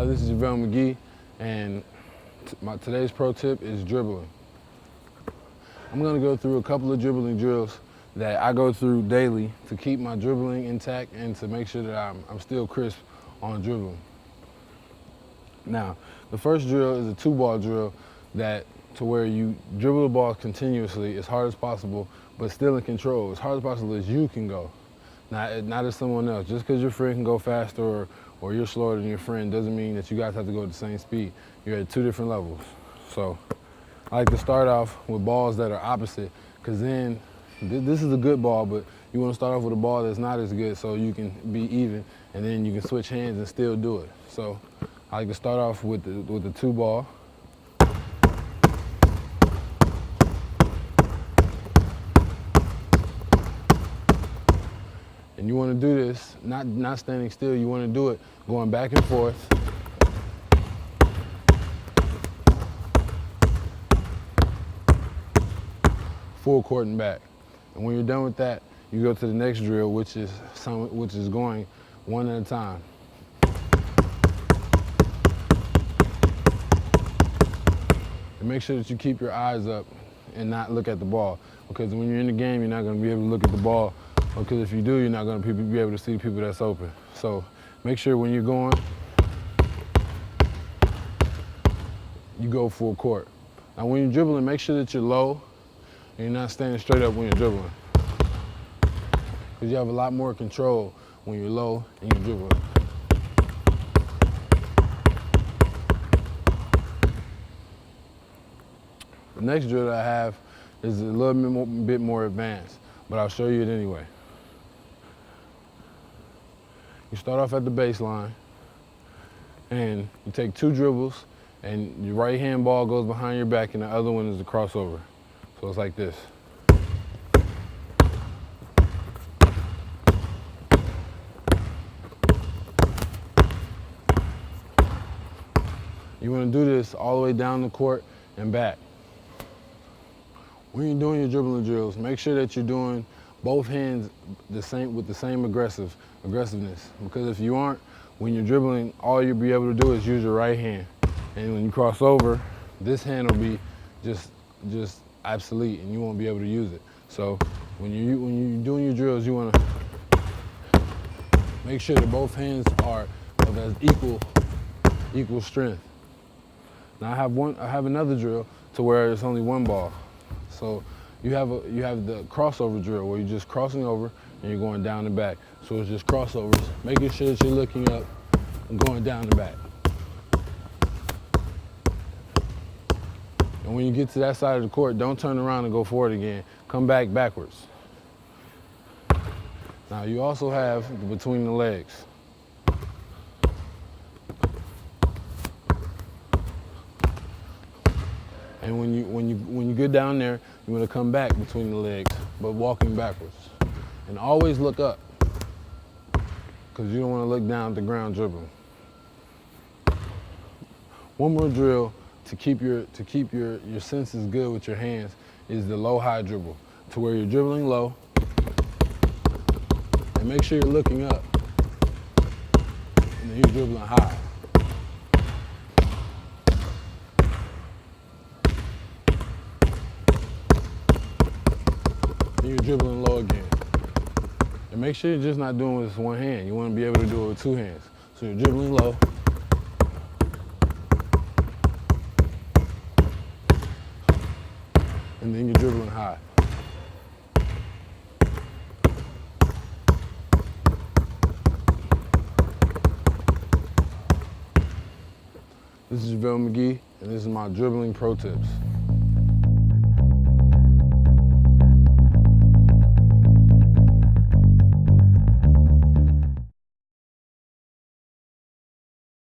Hi, this is JaVale McGee, and today's pro tip is dribbling. I'm going to go through a couple of dribbling drills that I go through daily to keep my dribbling intact and to make sure that I'm still crisp on dribbling. Now, the first drill is a two-ball drill to where you dribble the ball continuously as hard as possible, but still in control, as hard as possible as you can go. Not as someone else. Just because your friend can go faster or you're slower than your friend doesn't mean that you guys have to go at the same speed. You're at two different levels. So I like to start off with balls that are opposite, because then this is a good ball, but you want to start off with a ball that's not as good so you can be even, and then you can switch hands and still do it. So I like to start off with the two ball. And you want to do this, not standing still, you want to do it going back and forth. Full court and back. And when you're done with that, you go to the next drill, which is going one at a time. And make sure that you keep your eyes up and not look at the ball, because when you're in the game, you're not going to be able to look at the ball. Because if you do, you're not going to be able to see the people that's open. So make sure when you're going, you go full court. Now when you're dribbling, make sure that you're low and you're not standing straight up when you're dribbling, because you have a lot more control when you're low and you're dribbling. The next drill that I have is a little bit more advanced, but I'll show you it anyway. You start off at the baseline, and you take two dribbles, and your right hand ball goes behind your back, and the other one is the crossover. So it's like this. You want to do this all the way down the court and back. When you're doing your dribbling drills, make sure that you're doing both hands with the same aggressiveness. Because if you aren't, when you're dribbling, all you'll be able to do is use your right hand. And when you cross over, this hand will be just obsolete and you won't be able to use it. So when you're doing your drills, you want to make sure that both hands are of as equal strength. Now I have another drill to where it's only one ball. So you have the crossover drill where you're just crossing over and you're going down and back. So it's just crossovers, making sure that you're looking up and going down and back. And when you get to that side of the court, don't turn around and go forward again. Come back backwards. Now you also have between the legs. And when you get down there, you want to come back between the legs, but walking backwards. And always look up, because you don't want to look down at the ground dribbling. One more drill to keep your senses good with your hands is the low-high dribble, to where you're dribbling low, and make sure you're looking up, and then you're dribbling high. And you're dribbling low again. And make sure you're just not doing it with one hand. You want to be able to do it with two hands. So you're dribbling low. And then you're dribbling high. This is JaVale McGee, and this is my dribbling pro tips.